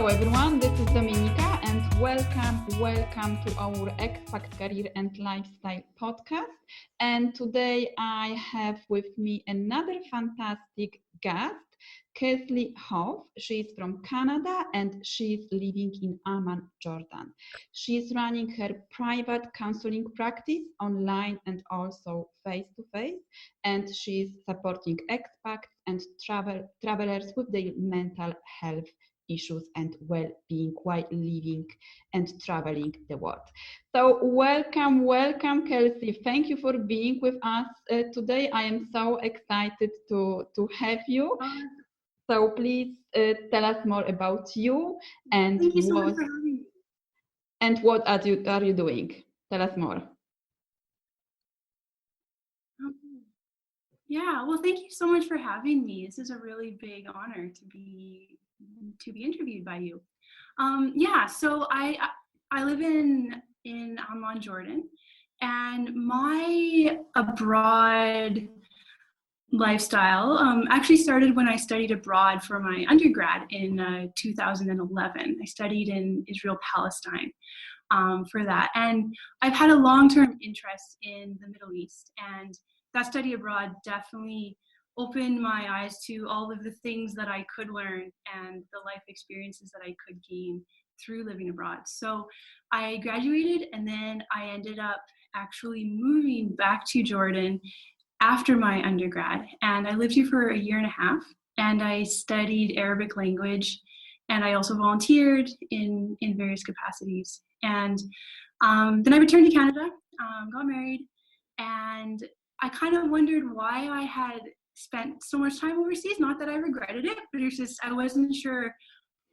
Hello everyone, this is Dominika and welcome to our Expat Career and Lifestyle podcast. And today I have with me another fantastic guest, Kelsey Hoff. She's from Canada and she's living in Amman, Jordan. She's running her private counseling practice online and also face-to-face, and she's supporting expats and travelers with their mental health issues and well-being while living and traveling the world. So welcome, Kelsey. Thank you for being with us today. I am so excited to have you. So please tell us more about you and Thank you so much for having me. And what are you doing? Tell us more. Yeah, well, thank you so much for having me. This is a really big honor to be interviewed by you. So I live in Amman, Jordan, and my abroad lifestyle actually started when I studied abroad for my undergrad in 2011. I studied in Israel, Palestine for that, and I've had a long-term interest in the Middle East, and that study abroad definitely opened my eyes to all of the things that I could learn and the life experiences that I could gain through living abroad. So I graduated, and then I ended up actually moving back to Jordan after my undergrad, and I lived here for a year and a half, and I studied Arabic language, and I also volunteered in various capacities. And then I returned to Canada, got married, and I kind of wondered why I had spent so much time overseas. Not that I regretted it, but it's just I wasn't sure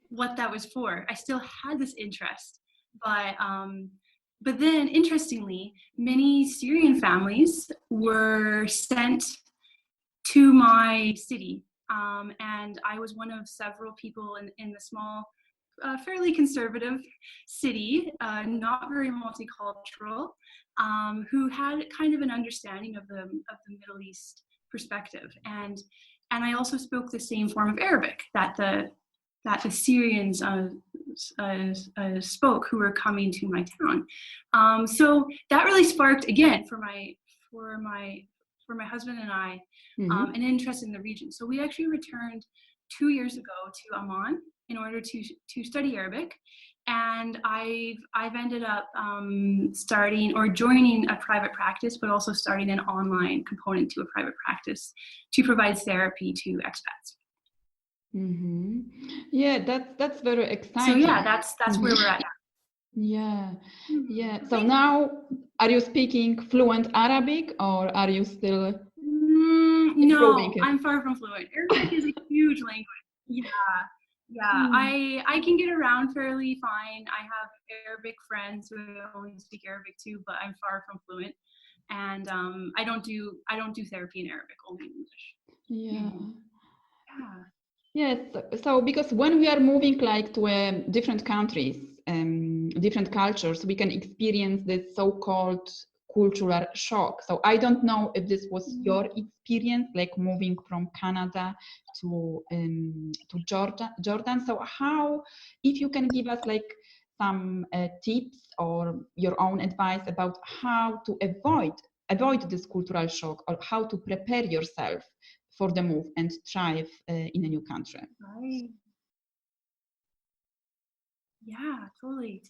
what that was for. I still had this interest, but then interestingly, many Syrian families were sent to my city, and I was one of several people in the small, fairly conservative city, not very multicultural, who had kind of an understanding of the Middle East perspective, and I also spoke the same form of Arabic that the Syrians spoke who were coming to my town. So that really sparked again for my husband and I an interest in the region. So we actually returned 2 years ago to Amman in order to study Arabic, and I've ended up starting or joining a private practice, but also starting an online component to a private practice to provide therapy to expats. Mm-hmm. Yeah, that's very exciting. So yeah, that's where we're at Yeah. now. So now, are you speaking fluent Arabic, or are you still no, I'm far from fluent. Arabic is a huge language. I can get around fairly fine. I have Arabic friends who only speak Arabic too, but I'm far from fluent. And I don't do therapy in Arabic, only in English. Yes, so because when we are moving like to different countries, different cultures, we can experience this so-called cultural shock. So I don't know if this was your experience, like moving from Canada to Jordan. So how, if you can give us like some tips or your own advice about how to avoid this cultural shock, or how to prepare yourself for the move and thrive in a new country. Right. Yeah, totally.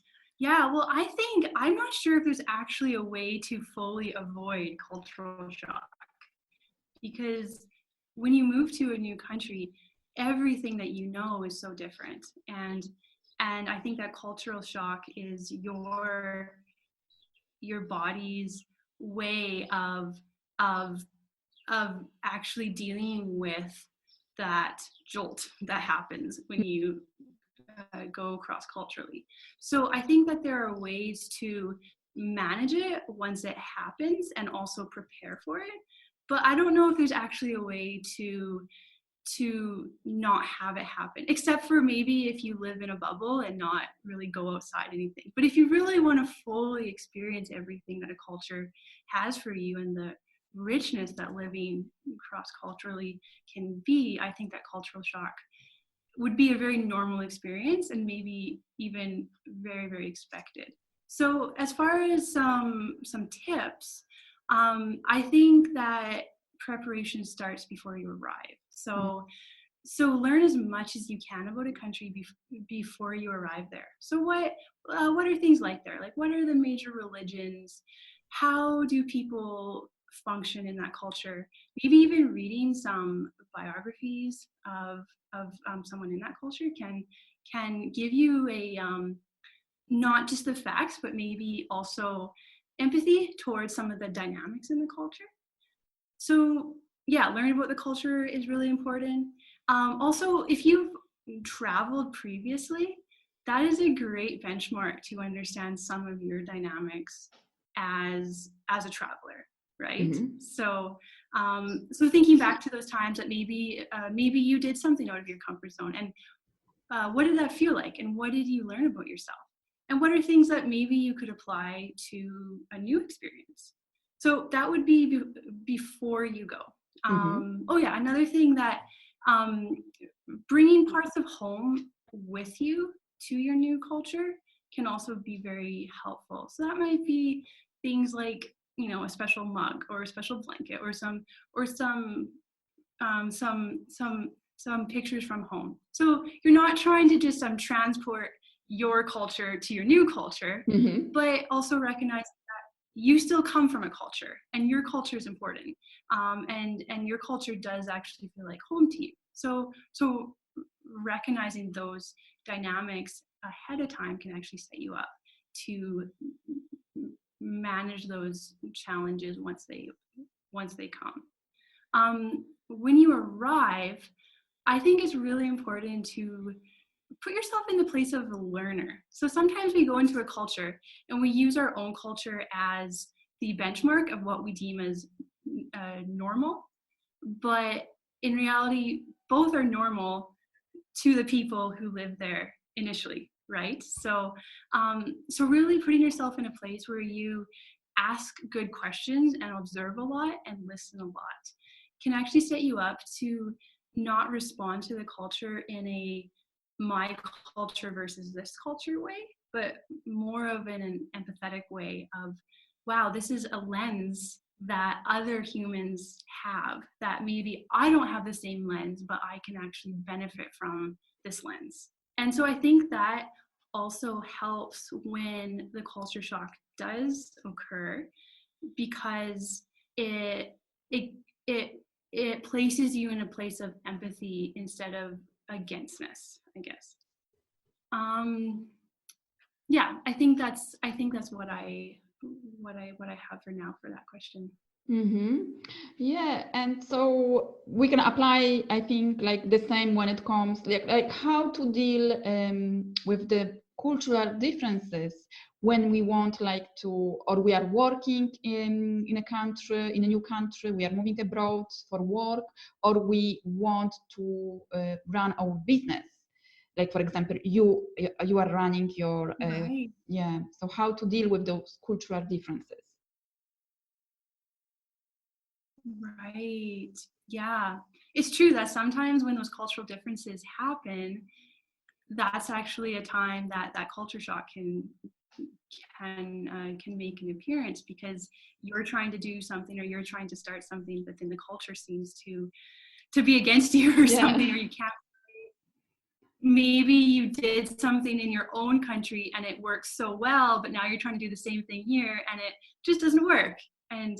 Yeah, well, I'm not sure if there's actually a way to fully avoid cultural shock, because when you move to a new country, everything that you know is so different. And I think that cultural shock is your body's way of actually dealing with that jolt that happens when you go cross-culturally. So I think that there are ways to manage it once it happens and also prepare for it. But I don't know if there's actually a way to not have it happen, except for maybe if you live in a bubble and not really go outside anything. But if you really want to fully experience everything that a culture has for you and the richness that living cross-culturally can be, I think that cultural shock would be a very normal experience and maybe even very, very expected. So as far as some tips, I think that preparation starts before you arrive. So learn as much as you can about a country before you arrive there. So what are things like there? Like, what are the major religions? How do people function in that culture? Maybe even reading some biographies of someone in that culture can give you a not just the facts, but maybe also empathy towards some of the dynamics in the culture. So yeah, learning about the culture is really important. Also, if you've traveled previously, that is a great benchmark to understand some of your dynamics as a traveler, right? Mm-hmm. So thinking back to those times that maybe you did something out of your comfort zone, and what did that feel like, and what did you learn about yourself, and what are things that maybe you could apply to a new experience. So that would be before you go. Oh yeah, another thing that bringing parts of home with you to your new culture can also be very helpful. So that might be things like, a special mug or a special blanket or some pictures from home. So you're not trying to just transport your culture to your new culture, Mm-hmm. but also recognize you still come from a culture, and your culture is important, and your culture does actually feel like home to you. So recognizing those dynamics ahead of time can actually set you up to manage those challenges once they come. When you arrive, I think it's really important to put yourself in the place of the learner. So sometimes we go into a culture and we use our own culture as the benchmark of what we deem as normal. But in reality, both are normal to the people who live there initially, right? So really putting yourself in a place where you ask good questions and observe a lot and listen a lot can actually set you up to not respond to the culture in a my culture versus this culture way, but more of an empathetic way of, wow, this is a lens that other humans have that maybe I don't have the same lens, but I can actually benefit from this lens. And so I think that also helps when the culture shock does occur, because it places you in a place of empathy instead of againstness, I guess. Yeah, I think that's what I have for now for that question. Mm-hmm. Yeah, and so we can apply, I think, like the same when it comes like how to deal with the cultural differences when we want or we are working in a country, in a new country, we are moving abroad for work, or we want to run our business. Like, for example, you are running your Right. yeah. So how to deal with those cultural differences? Right. Yeah. It's true that sometimes when those cultural differences happen, that's actually a time that culture shock can make an appearance, because you're trying to do something or you're trying to start something, but then the culture seems to be against you or something, or you can't. Maybe you did something in your own country and it works so well, but now you're trying to do the same thing here and it just doesn't work. And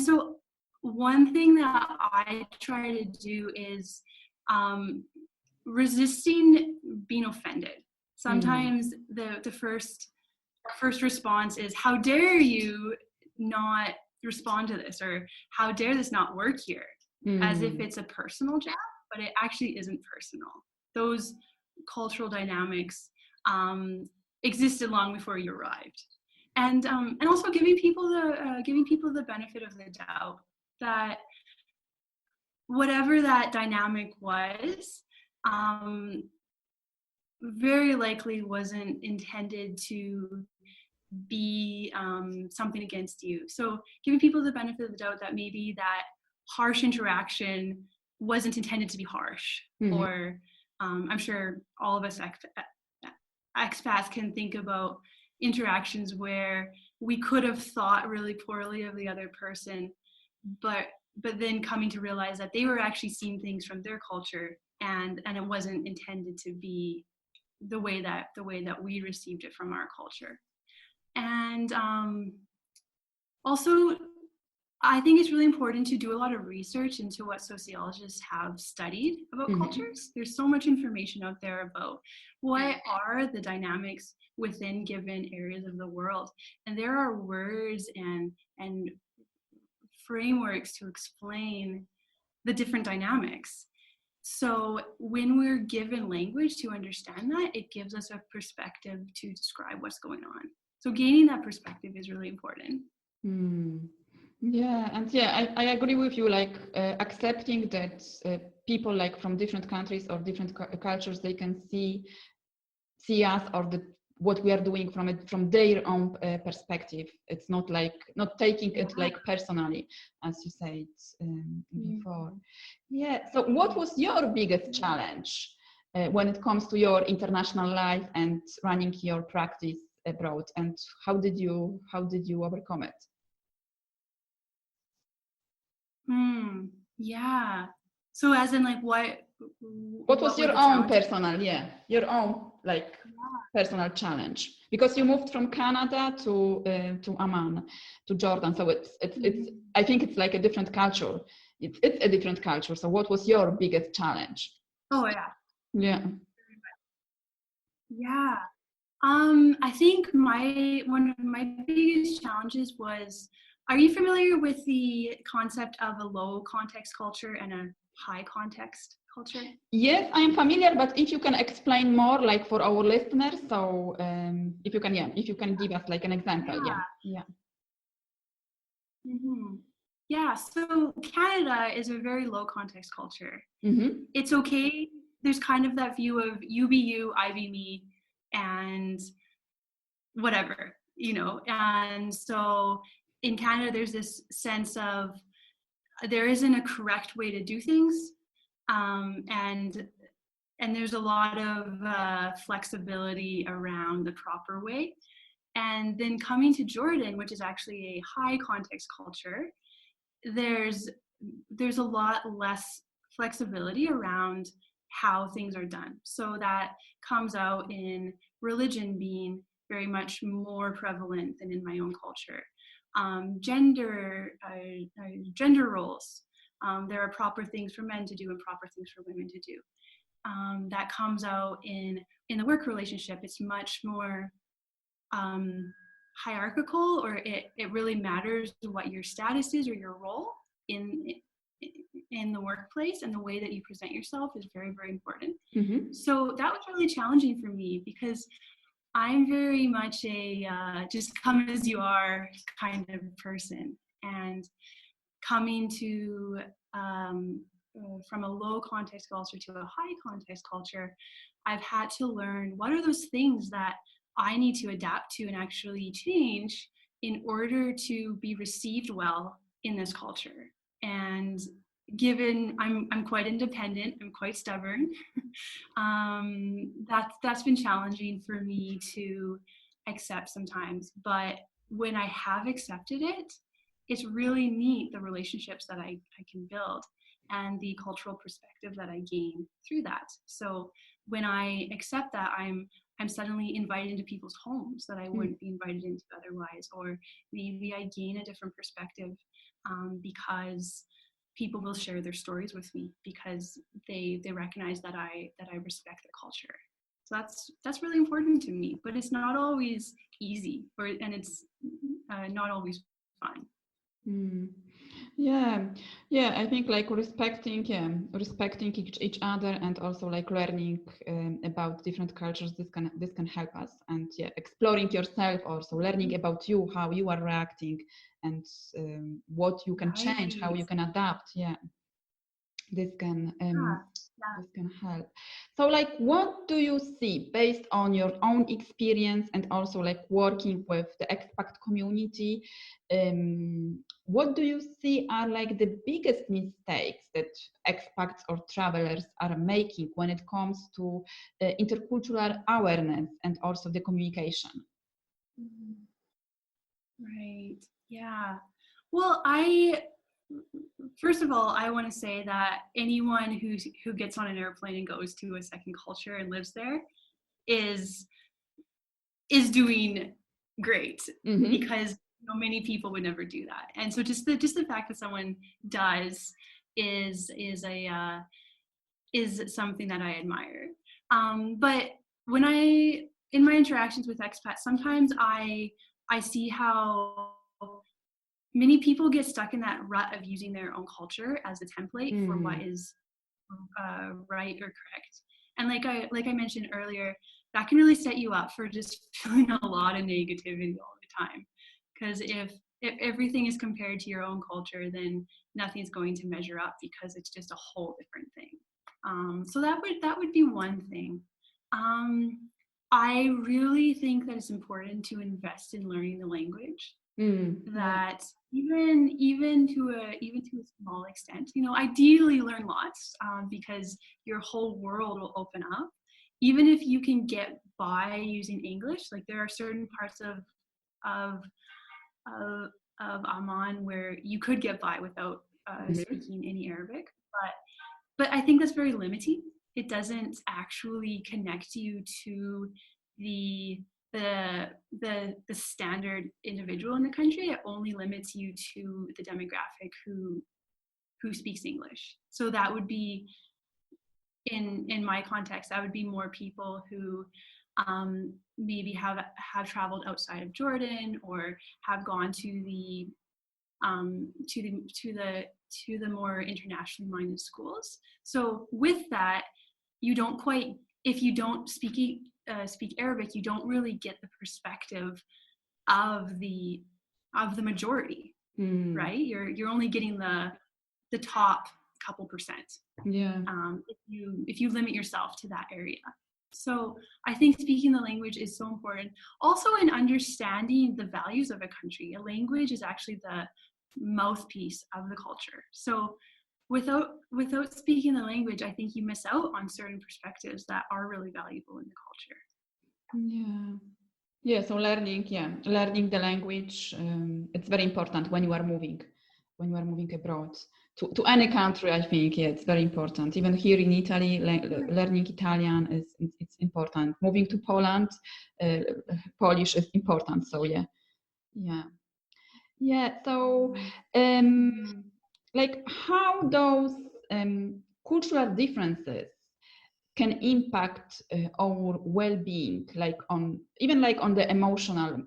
so one thing that I try to do is resisting being offended. Sometimes the first response is, how dare you not respond to this, or how dare this not work here, as if it's a personal jab, but it actually isn't personal. Those cultural dynamics existed long before you arrived, and also giving people the benefit of the doubt that whatever that dynamic was, very likely wasn't intended to be something against you. So giving people the benefit of the doubt that maybe that harsh interaction wasn't intended to be harsh. Or I'm sure all of us expats can think about interactions where we could have thought really poorly of the other person, but then coming to realize that they were actually seeing things from their culture, and it wasn't intended to be the way that we received it from our culture. And also, I think it's really important to do a lot of research into what sociologists have studied about cultures. There's so much information out there about what are the dynamics within given areas of the world. And there are words and frameworks to explain the different dynamics. So when we're given language to understand that, it gives us a perspective to describe what's going on. So gaining that perspective is really important. Yeah, and yeah, I agree with you, like accepting that people like from different countries or different cultures, they can see us or what we are doing from their own perspective. It's not taking it like personally, as you said before. Yeah, so what was your biggest challenge when it comes to your international life and running your practice abroad, and how did you overcome it? Yeah. So as in like what was your own personal, your own like personal challenge? Because you moved from Canada to Amman, to Jordan. So it's I think it's like a different culture. It's a different culture. So what was your biggest challenge? Oh yeah. Yeah. Yeah. I think one of my biggest challenges was, are you familiar with the concept of a low context culture and a high context culture? Yes, I am familiar, but if you can explain more, like for our listeners, so if you can give us like an example, yeah. Yeah, so Canada is a very low context culture. It's okay. There's kind of that view of you be you, I be me, and whatever, and so in Canada there's this sense of there isn't a correct way to do things, and there's a lot of flexibility around the proper way. And then coming to Jordan, which is actually a high context culture, there's a lot less flexibility around how things are done. So that comes out in religion being very much more prevalent than in my own culture. Gender roles. There are proper things for men to do and proper things for women to do. That comes out in the work relationship. It's much more hierarchical, or it really matters what your status is or your role in the workplace, and the way that you present yourself is very, very important. So that was really challenging for me, because I'm very much a just come as you are kind of person, and coming to from a low context culture to a high context culture, I've had to learn what are those things that I need to adapt to and actually change in order to be received well in this culture. And given I'm quite independent, I'm quite stubborn, that's been challenging for me to accept sometimes. But when I have accepted it, it's really neat, the relationships that I can build and the cultural perspective that I gain through that. So when I accept that, I'm suddenly invited into people's homes that I wouldn't be invited into otherwise, or maybe I gain a different perspective because people will share their stories with me because they recognize that I respect their culture. So that's really important to me, but it's not always easy, and it's not always fun. Yeah, I think like respecting each other, and also like learning about different cultures, this can help us, and exploring yourself, also learning about you, how you are reacting, and what you can change, how you can adapt. this can Yeah. this can help. So like, what do you see based on your own experience and also like working with the expat community? What do you see are like the biggest mistakes that expats or travelers are making when it comes to intercultural awareness and also the communication? Mhm. Right. Yeah. Well, first of all, I want to say that anyone who gets on an airplane and goes to a second culture and lives there is doing great, because many people would never do that. And so just the fact that someone does is something that I admire. But when in my interactions with expats, sometimes I see how many people get stuck in that rut of using their own culture as a template for what is right or correct. And like I mentioned earlier, that can really set you up for just feeling a lot of negativity all the time. Because if everything is compared to your own culture, then nothing's going to measure up, because it's just a whole different thing. So that would be one thing. I really think that it's important to invest in learning the language. That even to a small extent, ideally learn lots, because your whole world will open up. Even if you can get by using English, like there are certain parts of Amman where you could get by without speaking any Arabic, but I think that's very limiting. It doesn't actually connect you to the standard individual in the country. It only limits you to the demographic who speaks English. So that would be, in my context, that would be more people who maybe have traveled outside of Jordan, or have gone to the more internationally minded schools. So with that, you don't quite, if you don't speak Arabic, you don't really get the perspective of the majority, right? You're only getting the top couple percent. Yeah. If you limit yourself to that area. So I think speaking the language is so important. Also, in understanding the values of a country, a language is actually the mouthpiece of the culture. So without speaking the language, I think you miss out on certain perspectives that are really valuable in the culture. Yeah, so learning the language, it's very important when you are moving abroad to any country. I think it's very important. Even here in Italy, learning Italian it's important. Moving to Poland, Polish is important. So so like how those cultural differences can impact our well-being, like on the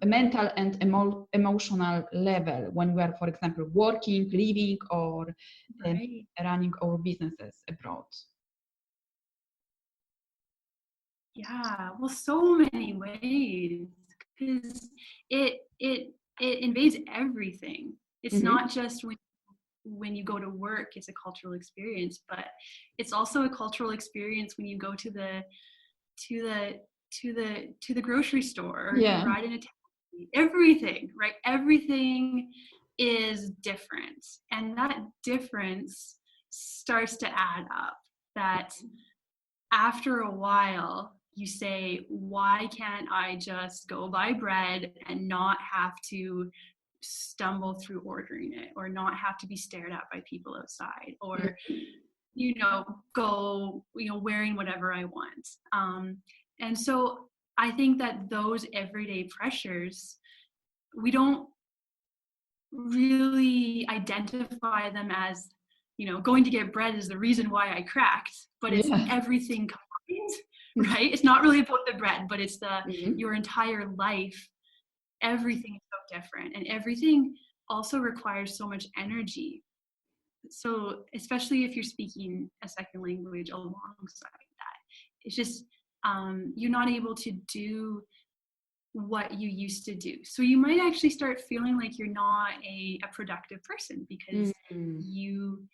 mental and emotional level, when we are, for example, working, living, or running our businesses abroad. Yeah, well, so many ways, because it invades everything. It's not just when you go to work, it's a cultural experience, but it's also a cultural experience when you go to the grocery store, or you ride in a taxi. Everything, right? Everything is different, and that difference starts to add up. That after a while, you say, why can't I just go buy bread and not have to stumble through ordering it, or not have to be stared at by people outside, or go wearing whatever I want. And so I think that those everyday pressures, we don't really identify them as, going to get bread is the reason why I cracked, but it's everything combined, right? It's not really about the bread, but it's your entire life. Everything is so different, and everything also requires so much energy. So especially if you're speaking a second language alongside that, it's just you're not able to do what you used to do. So you might actually start feeling like you're not a productive person, because you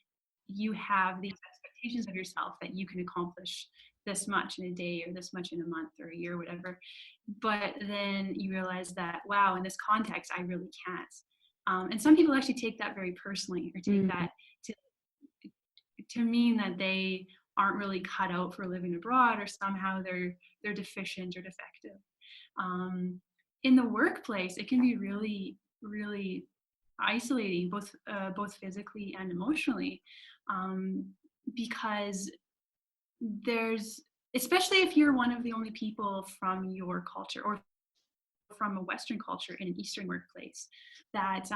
have these expectations of yourself that you can accomplish this much in a day or this much in a month or a year, whatever. But then you realize that, wow, in this context, I really can't. And some people actually take that very personally, or take that to mean that they aren't really cut out for living abroad, or somehow they're deficient or defective. In the workplace, it can be really, really isolating, both physically and emotionally, because there's, especially if you're one of the only people from your culture or from a Western culture in an Eastern workplace, that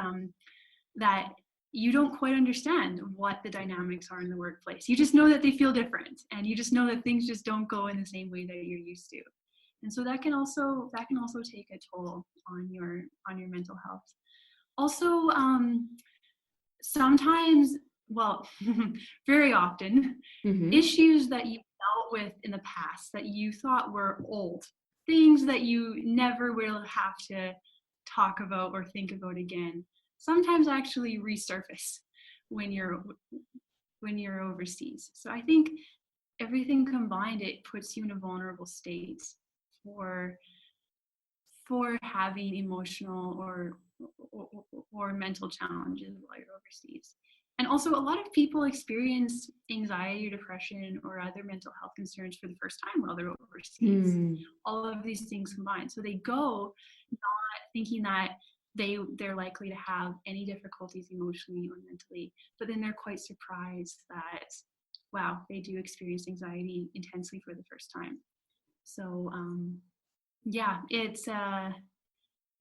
that you don't quite understand what the dynamics are in the workplace. You just know that they feel different, and you just know that things just don't go in the same way that you're used to. And so that can also take a toll on your mental health. Also, sometimes, well, very often, issues that you dealt with in the past that you thought were old, things that you never will have to talk about or think about again, sometimes actually resurface when you're overseas. So I think everything combined, it puts you in a vulnerable state for having emotional or mental challenges while you're overseas. And also, a lot of people experience anxiety or depression or other mental health concerns for the first time while they're overseas. All of these things combined. So they go not thinking that they're likely to have any difficulties emotionally or mentally, but then they're quite surprised that, wow, they do experience anxiety intensely for the first time. So yeah, it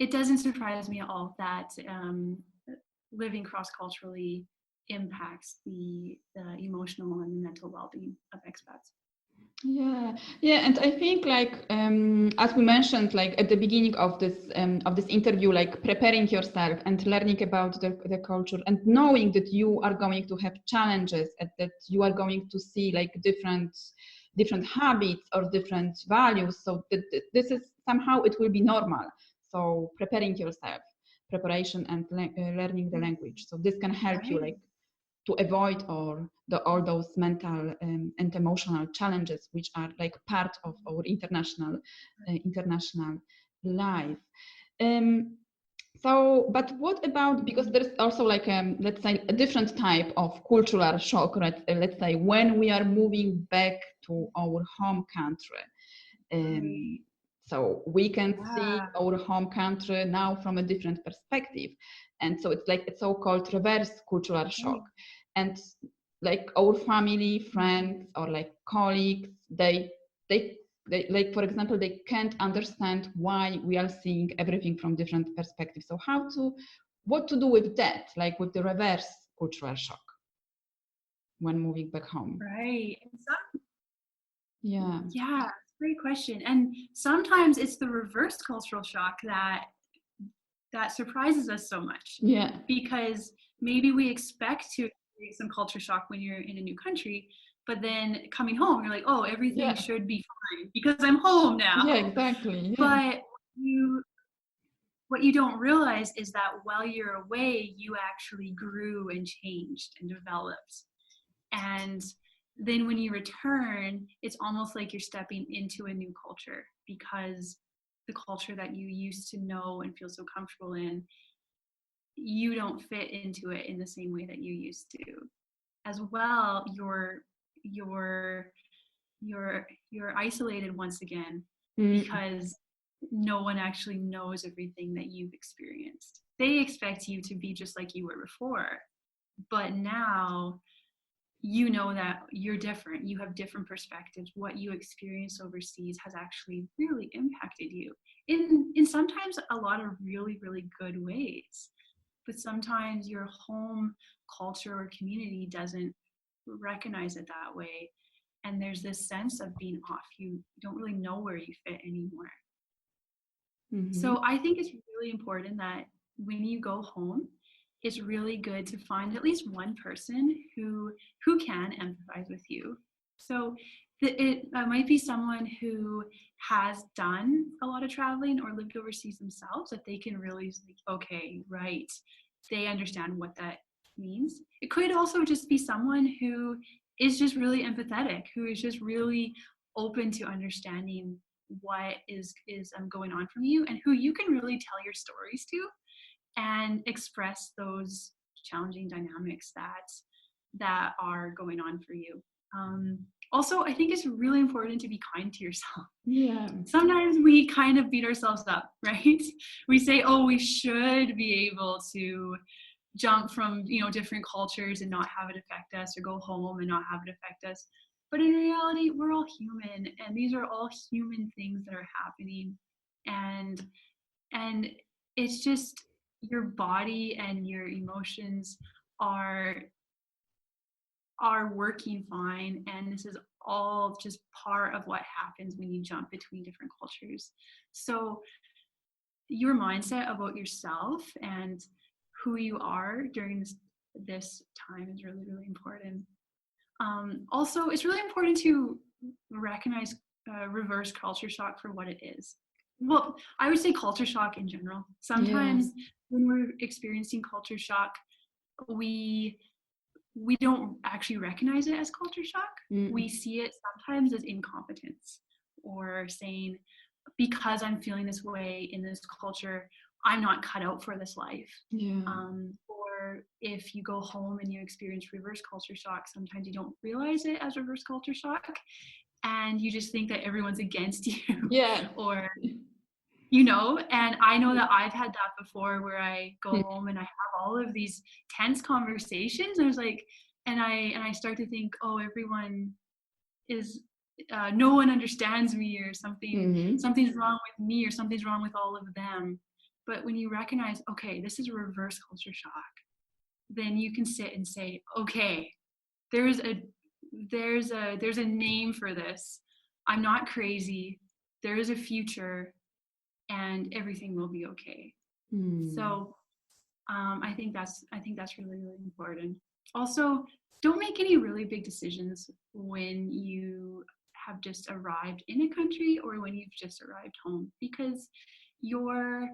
doesn't surprise me at all that living cross-culturally impacts the emotional and mental well-being of expats. Yeah, and I think, like, as we mentioned, like at the beginning of this interview, like preparing yourself and learning about the culture and knowing that you are going to have challenges and that you are going to see like different habits or different values. So that this is somehow, it will be normal. So preparing yourself, preparation and learning the language. So this can help you, like, to avoid all those mental and emotional challenges, which are like part of our international life. So, but what about, because there's also like let's say a different type of cultural shock, right? Let's say when we are moving back to our home country. So we can see our home country now from a different perspective. And so it's like a so-called reverse cultural shock. And like our family, friends, or like colleagues, they like, for example, they can't understand why we are seeing everything from different perspectives. So what to do with that, like with the reverse cultural shock when moving back home? Right. Yeah. Yeah, great question. And sometimes it's the reverse cultural shock that surprises us so much. Yeah. Because maybe we expect to experience some culture shock when you're in a new country, but then coming home, you're like, oh, everything should be fine because I'm home now. Yeah, exactly. Yeah. But what you don't realize is that while you're away, you actually grew and changed and developed. And then when you return, it's almost like you're stepping into a new culture, because the culture that you used to know and feel so comfortable in, you don't fit into it in the same way that you used to. As well, you're isolated once again, because no one actually knows everything that you've experienced. They expect you to be just like you were before, but now you know that you're different. You have different perspectives. What you experienced overseas has actually really impacted you in sometimes a lot of really, really good ways. But sometimes your home culture or community doesn't recognize it that way. And there's this sense of being off. You don't really know where you fit anymore. So I think it's really important that when you go home, it's really good to find at least one person who can empathize with you. So it might be someone who has done a lot of traveling or lived overseas themselves, that they can really like, okay, right, they understand what that means. It could also just be someone who is just really empathetic, who is just really open to understanding what is going on from you, and who you can really tell your stories to and express those challenging dynamics that are going on for you. Also, I think it's really important to be kind to yourself. Yeah. Sometimes we kind of beat ourselves up, right? We say, oh, we should be able to jump from, different cultures and not have it affect us, or go home and not have it affect us. But in reality, we're all human, and these are all human things that are happening. And it's just your body and your emotions are working fine, and this is all just part of what happens when you jump between different cultures. So your mindset about yourself and who you are during this time is really, really important. Also, it's really important to recognize reverse culture shock for what it is. Well, I would say culture shock in general. Sometimes when we're experiencing culture shock, we don't actually recognize it as culture shock. We see it sometimes as incompetence, or saying, because I'm feeling this way in this culture, I'm not cut out for this life. Or if you go home and you experience reverse culture shock, sometimes you don't realize it as reverse culture shock, and you just think that everyone's against you. Or and I know that I've had that before, where I go home and I have all of these tense conversations. I was like, and I start to think, oh, everyone is, no one understands me, or something's wrong with me, or something's wrong with all of them. But when you recognize, okay, this is a reverse culture shock, then you can sit and say, okay, there's a name for this. I'm not crazy. There is a future, and everything will be okay. So I think that's really, really important. Also, don't make any really big decisions when you have just arrived in a country, or when you've just arrived home, because your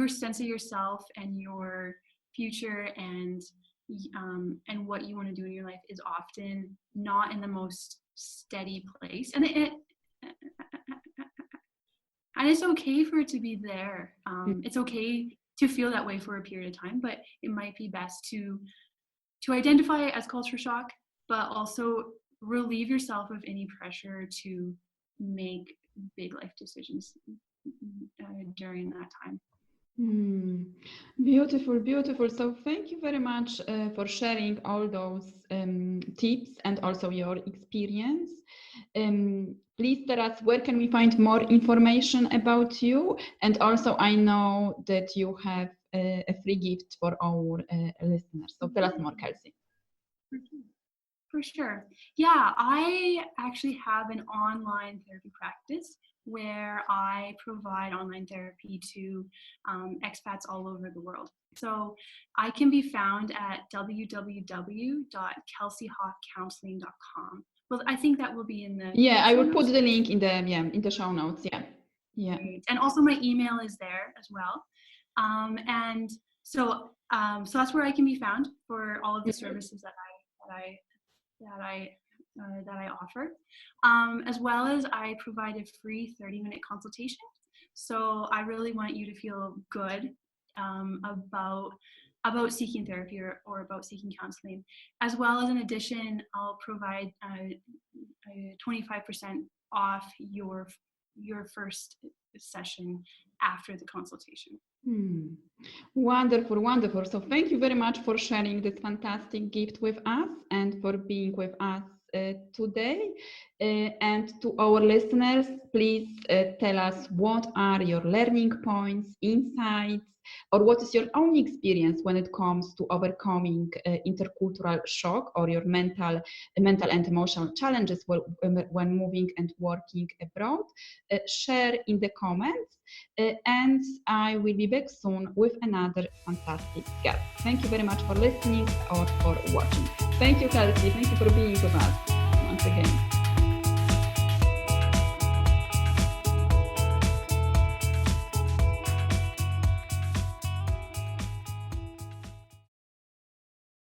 sense of yourself and your future and what you want to do in your life is often not in the most steady place, and it's okay for it to be there. It's okay to feel that way for a period of time, but it might be best to identify it as culture shock, but also relieve yourself of any pressure to make big life decisions during that time. Beautiful, beautiful. So thank you very much for sharing all those tips and also your experience. Please tell us, where can we find more information about you? And also, I know that you have a free gift for our listeners. So tell us more, Kelsey. For sure. Yeah, I actually have an online therapy practice where I provide online therapy to expats all over the world. So I can be found at www.kelseyhoffcounselling.com. Well, I think that will be in the I will put the link in the show notes. Great. And also my email is there as well. And so that's where I can be found for all of the services that I offer, as well as I provide a free 30-minute consultation. So I really want you to feel good about seeking therapy or about seeking counseling, as well as in addition, I'll provide 25% off your first session after the consultation. Wonderful, wonderful. So thank you very much for sharing this fantastic gift with us and for being with us today. And to our listeners, please tell us, what are your learning points, insights, or what is your own experience when it comes to overcoming intercultural shock, or your mental and emotional challenges when moving and working abroad. Share in the comments, and I will be back soon with another fantastic guest. Thank you very much for listening or for watching. Thank you, Kelsey. Thank you for being with us once again.